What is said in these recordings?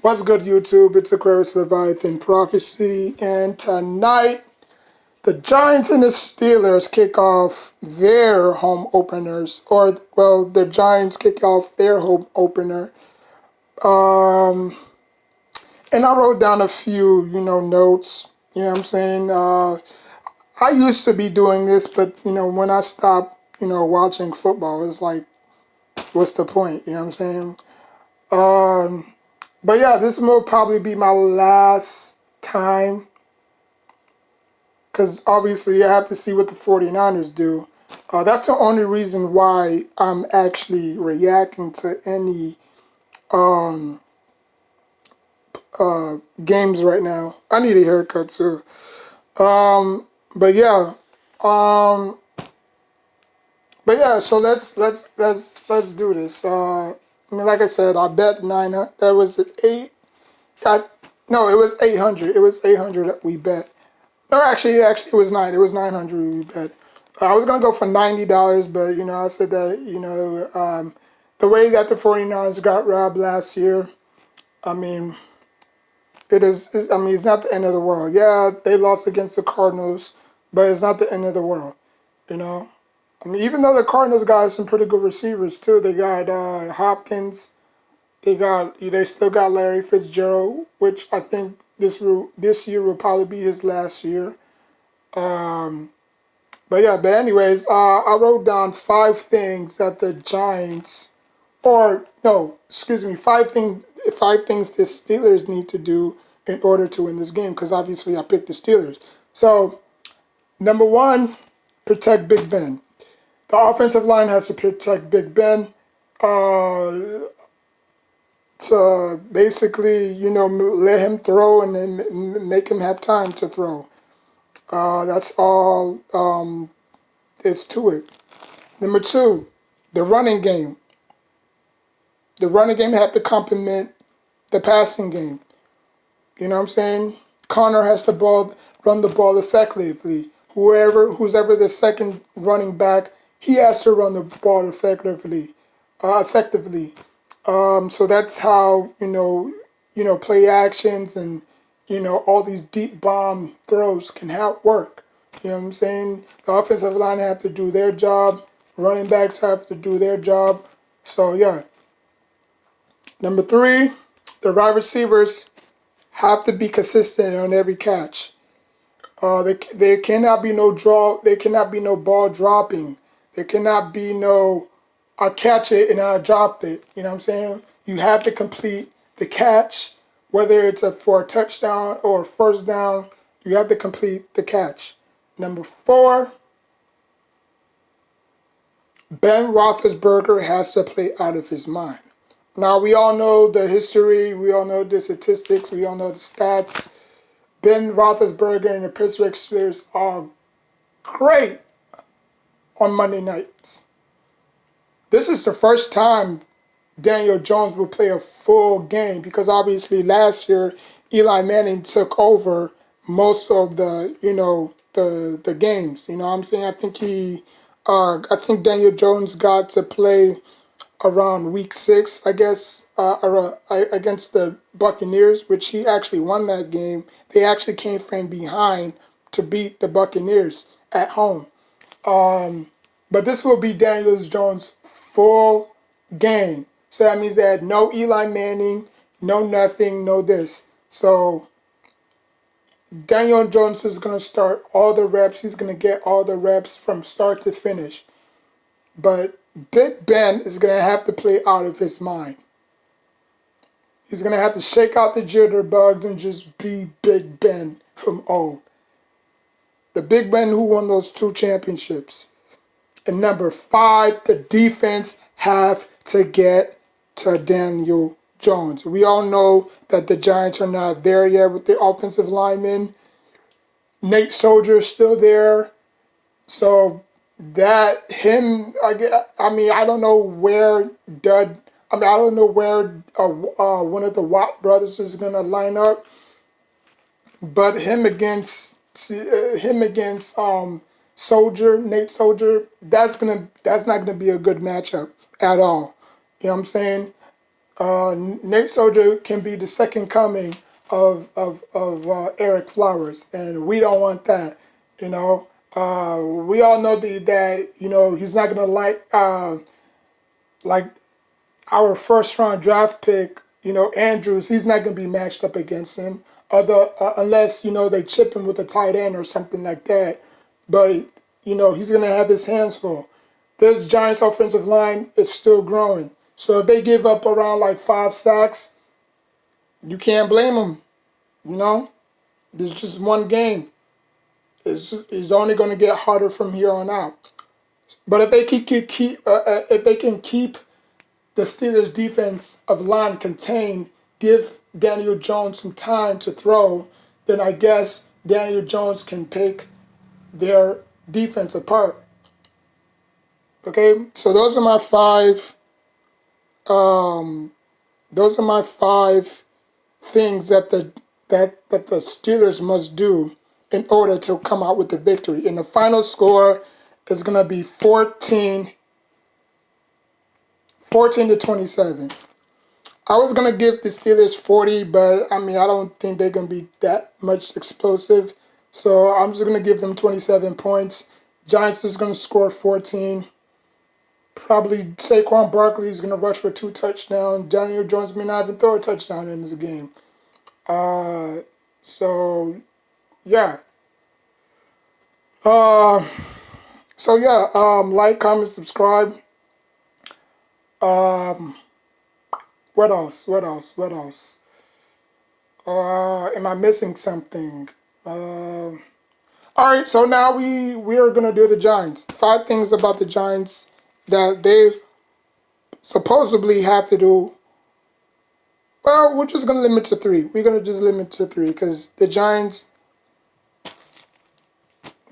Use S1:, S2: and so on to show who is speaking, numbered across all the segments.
S1: What's good, YouTube? It's Aquarius Leviathan Prophecy, and tonight the Giants and the Steelers kick off their home openers, the Giants kick off their home opener. Um, and I wrote down a few, notes. You know what I'm saying? I used to be doing this, but when I stopped, watching football, it's like, what's the point? You know what I'm saying? But yeah, this will probably be my last time because obviously I have to see what the 49ers do. That's the only reason why I'm actually reacting to any games right now. I need a haircut too. But yeah, um, so let's do this. Like I said, I bet 900. That was at 8. No, it was 800. It was 800 that we bet. No, actually, it was 9. It was 900 we bet. I was gonna go for $90, but I said that the way that the 49ers got robbed last year, I mean, it's not the end of the world. Yeah, they lost against the Cardinals, but it's not the end of the world. You know, even though the Cardinals got some pretty good receivers too, they got Hopkins. They still got Larry Fitzgerald, which I think this year will probably be his last year. But anyways, I wrote down 5 things that the Giants, or no, excuse me, 5 things the Steelers need to do in order to win this game. Because obviously I picked the Steelers. So number one, protect Big Ben. The offensive line has to protect Big Ben. To basically, let him throw and then make him have time to throw. That's all it's to it. Number two, the running game. The running game had to complement the passing game. You know what I'm saying? Connor has to run the ball effectively. Who's ever the second running back, he has to run the ball effectively. So that's how play actions and all these deep bomb throws can work. You know what I'm saying? The offensive line have to do their job. Running backs have to do their job. So yeah. Number three, the wide receivers have to be consistent on every catch. There cannot be no draw. There cannot be no ball dropping. There cannot be no I catch it and I drop it. You know what I'm saying? You have to complete the catch, whether it's for a touchdown or a first down. You have to complete the catch. Number four, Ben Roethlisberger has to play out of his mind. Now, we all know the history, we all know the statistics, we all know the stats. Ben Roethlisberger and the Pittsburgh Steelers are great on Monday nights. This is the first time Daniel Jones will play a full game because obviously last year Eli Manning took over most of the games. You know what I'm saying? I think Daniel Jones got to play around week 6, I guess, against the Buccaneers, which he actually won that game. They actually came from behind to beat the Buccaneers at home. But this will be Daniel Jones' full game. So that means that no Eli Manning, no nothing, no this. So Daniel Jones is going to start all the reps. He's going to get all the reps from start to finish. But Big Ben is going to have to play out of his mind. He's going to have to shake out the jitterbugs and just be Big Ben from old. The Big Ben who won those 2 championships. And number 5, the defense have to get to Daniel Jones. We all know that the Giants are not there yet with the offensive linemen. Nate Soldier is still there. So that him, I don't know where one of the Watt brothers is gonna line up, but him against Soldier, Nate Soldier, that's not gonna be a good matchup at all. You know what I'm saying? Nate Soldier can be the second coming of Eric Flowers, and we don't want that. You know, we all know that he's not gonna like our first round draft pick. Andrews. He's not gonna be matched up against him, other unless they chip him with a tight end or something like that. But he's gonna have his hands full. This Giants offensive line is still growing. So if they give up around like 5 sacks, you can't blame them. There's just one game. It's only going to get harder from here on out. But if they if they can keep the Steelers' defense of line contained, give Daniel Jones some time to throw, then I guess Daniel Jones can pick their defense apart. Okay, so those are my five. Those are my five things that the Steelers must do in order to come out with the victory. And the final score is gonna be 14 to 27. I was gonna give the Steelers 40, but I don't think they're gonna be that much explosive. So I'm just gonna give them 27 points. Giants is gonna score 14. Probably Saquon Barkley is going to rush for 2 touchdowns. Daniel Jones may not even throw a touchdown in this game. So, yeah. Like, comment, subscribe. What else? Am I missing something? All right, so now we are going to do the Giants. 5 things about the Giants that they supposedly have to do. Well, we're just going to limit to 3. We're going to just limit to 3 because the Giants,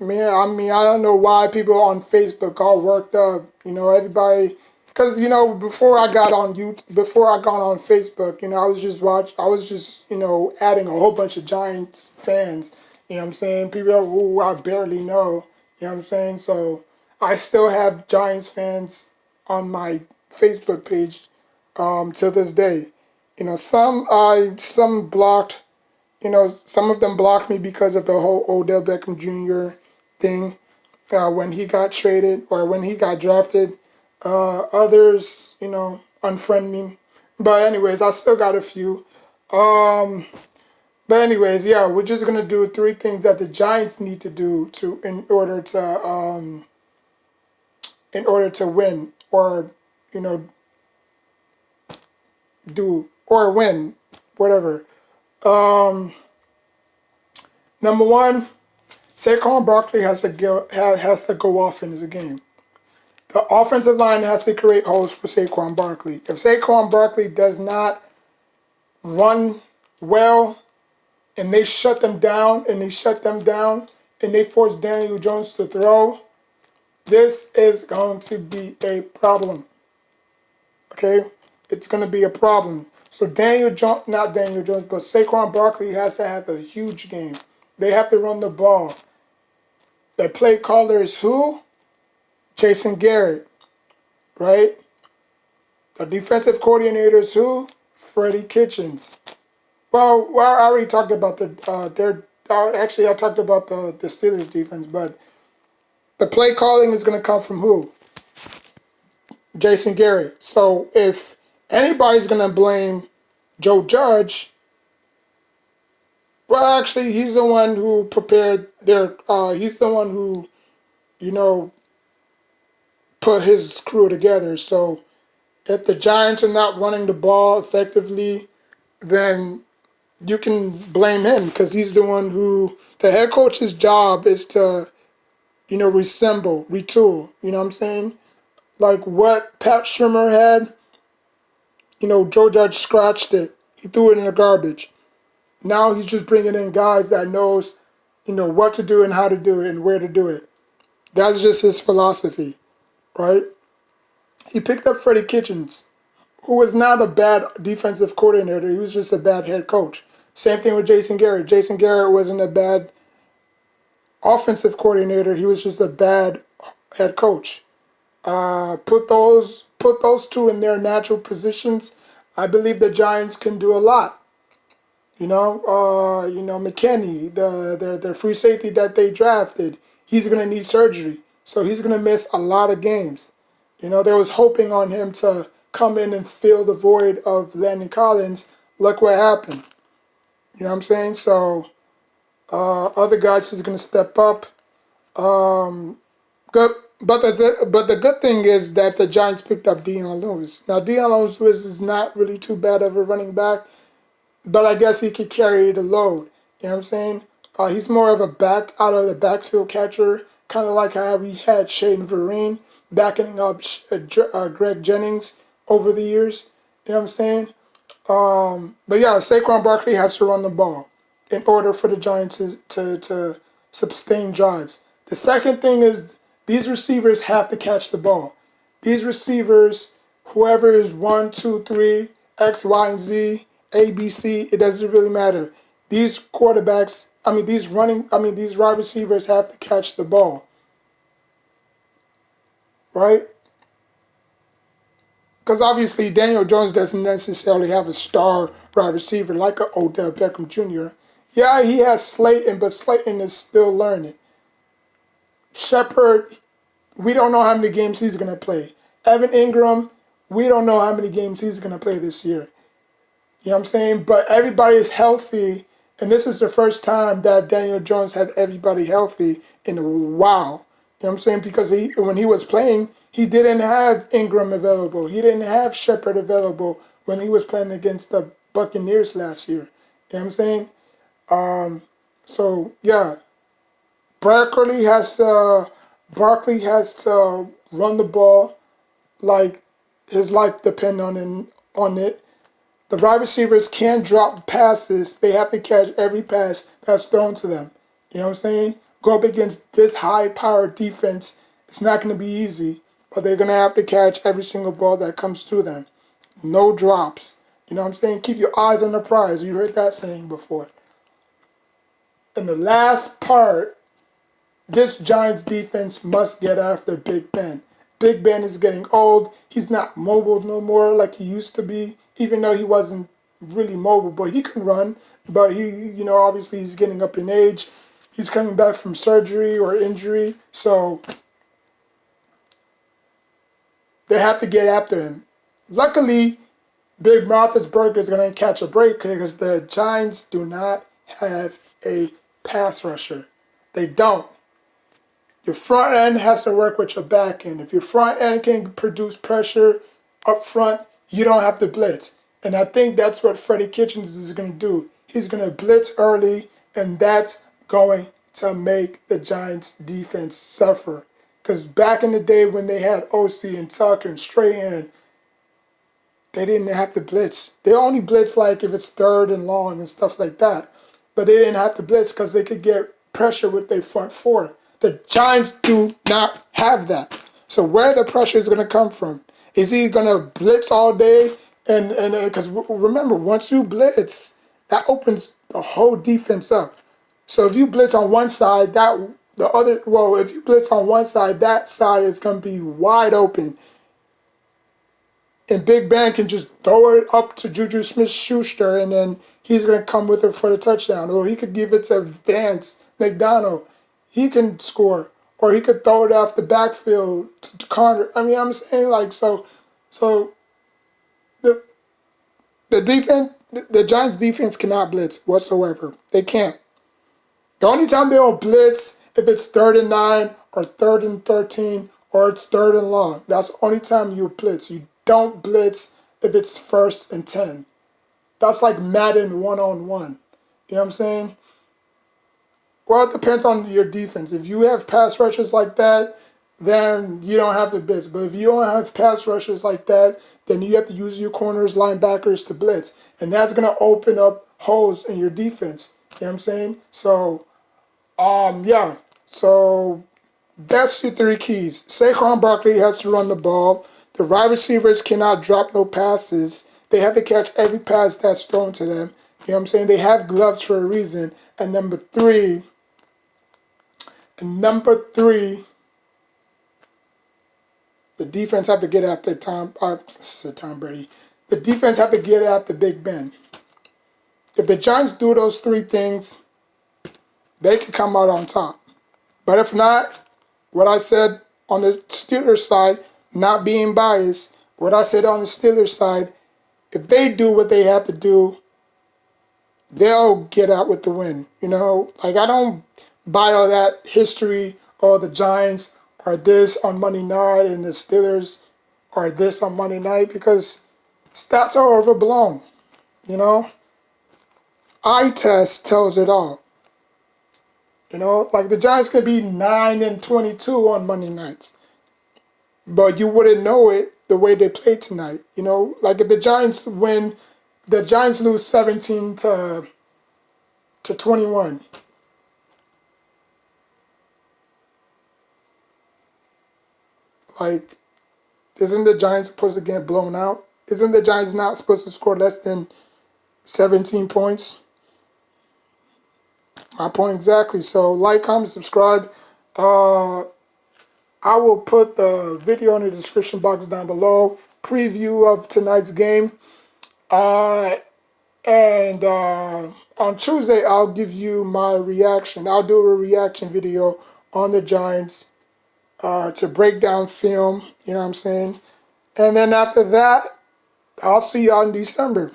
S1: I don't know why people on Facebook all worked up. Everybody, because, before I got on Facebook, I was just adding a whole bunch of Giants fans. You know what I'm saying? People who I barely know. You know what I'm saying? So I still have Giants fans on my Facebook page till this day. Some blocked. Some of them blocked me because of the whole Odell Beckham Jr. thing when he got traded or when he got drafted. Others, unfriend me. But anyways, I still got a few. But anyways, yeah, we're just gonna do 3 things that the Giants need to do in order to win or do or win, whatever. Number 1, Saquon Barkley has to go off in this game. The offensive line has to create holes for Saquon Barkley. If Saquon Barkley does not run well, and they shut them down, and they force Daniel Jones to throw, this is going to be a problem. Okay? It's going to be a problem. So not Daniel Jones, but Saquon Barkley has to have a huge game. They have to run the ball. The play caller is who? Jason Garrett. Right? The defensive coordinator is who? Freddie Kitchens. Well, I already talked about I talked about the Steelers defense, but the play calling is going to come from who? Jason Garrett. So if anybody's going to blame Joe Judge, well, actually, he's the one who prepared he's the one who, put his crew together. So if the Giants are not running the ball effectively, then you can blame him because he's the one the head coach's job is to, retool. You know what I'm saying? Like what Pat Shurmur had, Joe Judge scratched it. He threw it in the garbage. Now he's just bringing in guys that knows, what to do and how to do it and where to do it. That's just his philosophy, right? He picked up Freddie Kitchens, who was not a bad defensive coordinator. He was just a bad head coach. Same thing with Jason Garrett. Jason Garrett wasn't a bad offensive coordinator. He was just a bad head coach. Put those 2 in their natural positions. I believe the Giants can do a lot. McKinney, the free safety that they drafted, he's gonna need surgery, so he's gonna miss a lot of games. They was hoping on him to come in and fill the void of Landon Collins. Look what happened. You know what I'm saying? So other guys is gonna step up. Good, but the good thing is that the Giants picked up Deion Lewis. Now Deion Lewis is not really too bad of a running back, but I guess he could carry the load. You know what I'm saying? He's more of a back out of the backfield catcher, kind of like how we had Shaden Vereen backing up Greg Jennings over the years. You know what I'm saying? But yeah, Saquon Barkley has to run the ball in order for the Giants to sustain drives. The second thing is these receivers have to catch the ball. These receivers, whoever is 1, 2, 3, X, Y, and Z, A, B, C, it doesn't really matter. These quarterbacks, these wide receivers have to catch the ball. Right? Because obviously Daniel Jones doesn't necessarily have a star wide receiver like a Odell Beckham Jr. Yeah, he has Slayton, but Slayton is still learning. Shepard, we don't know how many games he's going to play. Evan Ingram, we don't know how many games he's going to play this year. You know what I'm saying? But everybody is healthy, and this is the first time that Daniel Jones had everybody healthy in a while. You know what I'm saying? Because when he was playing, he didn't have Ingram available. He didn't have Shepard available when he was playing against the Buccaneers last year. You know what I'm saying? So, yeah. Barkley has to run the ball like his life depends on it. The wide receivers can't drop passes. They have to catch every pass that's thrown to them. You know what I'm saying? Go up against this high-powered defense. It's not going to be easy, but they're going to have to catch every single ball that comes to them. No drops. You know what I'm saying? Keep your eyes on the prize. You heard that saying before. And the last part, this Giants defense must get after Big Ben. Big Ben is getting old. He's not mobile no more like he used to be, even though he wasn't really mobile, but he can run. But obviously he's getting up in age. He's coming back from surgery or injury, so they have to get after him. Luckily, Big Roethlisberger is going to catch a break because the Giants do not have a pass rusher. They don't. Your front end has to work with your back end. If your front end can produce pressure up front, you don't have to blitz. And I think that's what Freddie Kitchens is going to do. He's going to blitz early, and that's going to make the Giants defense suffer. Because back in the day when they had OC and Tucker and Strahan, they didn't have to blitz. They only blitz like if it's third and long and stuff like that. But they didn't have to blitz because they could get pressure with their front four. The Giants do not have that. So where the pressure is going to come from? Is he going to blitz all day? And because remember, once you blitz, that opens the whole defense up. So if you blitz on one side, if you blitz on one side, that side is going to be wide open. And Big Ben can just throw it up to Juju Smith-Schuster, and then he's going to come with it for the touchdown. Or he could give it to Vance McDonald. He can score. Or he could throw it off the backfield to Connor. I'm saying, so the defense, the Giants defense cannot blitz whatsoever. They can't. The only time they'll blitz if it's 3rd and 9 or 3rd and 13 or it's 3rd and long. That's the only time you blitz. You don't blitz if it's 1st and 10. That's like Madden 1-on-1. You know what I'm saying? Well, it depends on your defense. If you have pass rushers like that, then you don't have to blitz. But if you don't have pass rushers like that, then you have to use your corners, linebackers to blitz. And that's going to open up holes in your defense. You know what I'm saying? So, yeah. So, that's your 3 keys. Saquon Barkley has to run the ball. The wide receivers cannot drop no passes. They have to catch every pass that's thrown to them. You know what I'm saying? They have gloves for a reason. And number three, the defense have to get after Tom Brady. the defense have to get at the Big Ben. If the Giants do those three things, they can come out on top. But if not, what I said on the Steelers side, not being biased, what I said on the Steelers side, if they do what they have to do, they'll get out with the win. You know, like I don't buy all that history, or the Giants are this on Monday night and the Steelers are this on Monday night, because stats are overblown. You know, eye test tells it all. You know, like the Giants could be 9-22 on Monday nights, but you wouldn't know it the way they played tonight. You know, like if the Giants win, the Giants lose 17 to 21. Like, isn't the Giants supposed to get blown out? Isn't the Giants not supposed to score less than 17 points? My point exactly. So like, comment, subscribe. I will put the video in the description box down below. Preview of tonight's game. And on Tuesday, I'll give you my reaction. I'll do a reaction video on the Giants to break down film. You know what I'm saying? And then after that, I'll see y'all in December.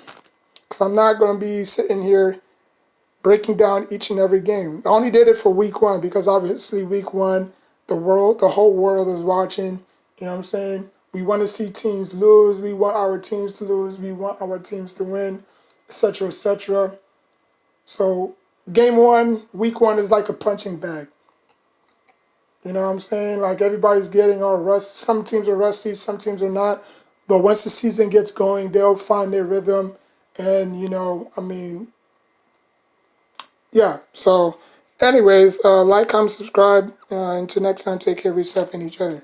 S1: Because I'm not going to be sitting here breaking down each and every game. I only did it for week one because obviously week one, the whole world is watching. You know what I'm saying? We want to see teams lose. We want our teams to lose. We want our teams to win, etc., etc. So game one, week one is like a punching bag. You know what I'm saying? Like everybody's getting all rusty. Some teams are rusty, some teams are not. But once the season gets going, they'll find their rhythm. And, you know, I mean, yeah. So anyways, like, comment, subscribe. Until next time, take care of yourself and each other.